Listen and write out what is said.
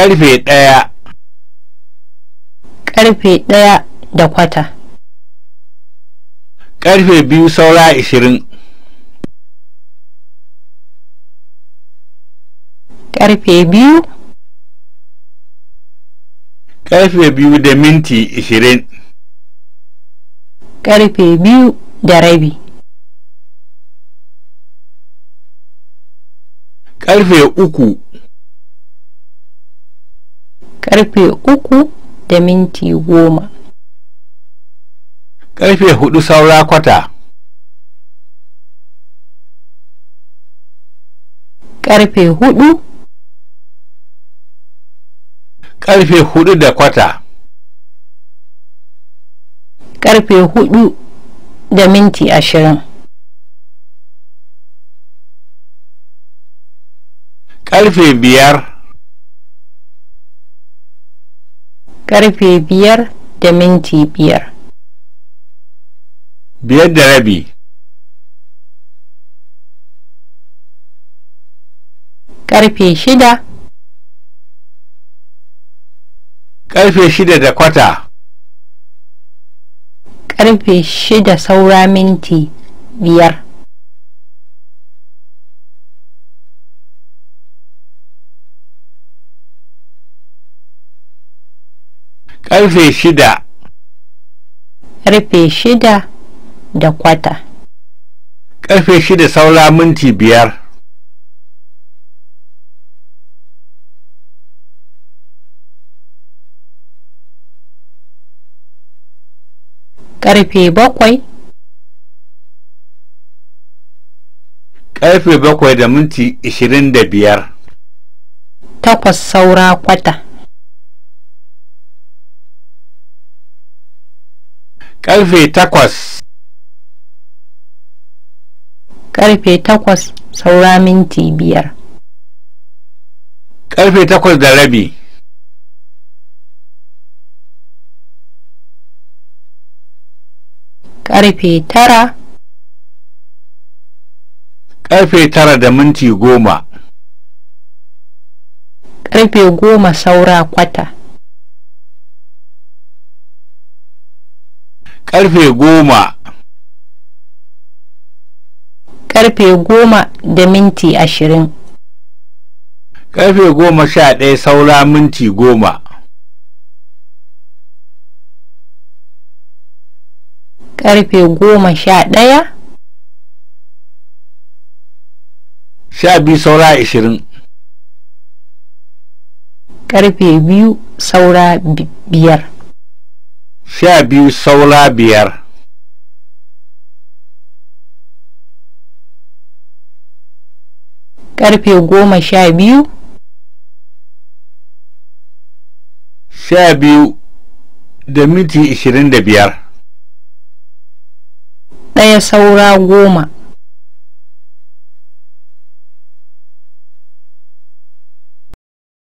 Ƙarfe 1. Ƙarfe 1:15. Ƙarfe 2 saura 20. Ƙarfe 2. Ƙarfe 2 da minti 20. Ƙarfe 2:15. Ƙarfe 3. Ƙarfe 3:10. Ƙarfe 4 saura kwata. Ƙarfe 4. Ƙarfe 4 da kwata. Ƙarfe 4:20. Ƙarfe 5. Ƙarfe 5:05. 5:30. Ƙarfe 6. Ƙarfe 6 da kwata. Ƙarfe 6 saura minti 5. Ƙarfe 6. Ƙarfe 6:15. Ƙarfe 6 saura minti 5. Ƙarfe 7. Ƙarfe 7 da minti 25. 8 saura kwata. Ƙarfe 8. Ƙarfe 8 saura minti 5. Ƙarfe 8:30. Ƙarfe 9. Ƙarfe 9 da minti 10. Ƙarfe 10 saura kwata. Ƙarfe 10. Ƙarfe 10:20. Ƙarfe 11 saura minti 10. Ƙarfe 11. 12 saura 20. Ƙarfe 2 saura 5. 12 saura 5. Ƙarfe 12. 12 da minti 25. 1 saura 10.